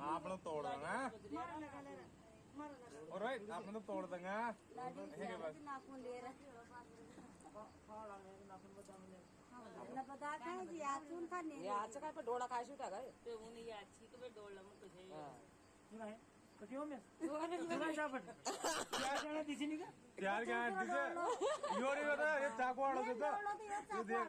આપણે તોડ દેंगे ऑलराइट आपने तो तोड़ देंगे याचं काय पण डोळा काय सुटा काय ते उन्ही याची का बे डोळा मग तुझे यार क्या ये चाकू वाला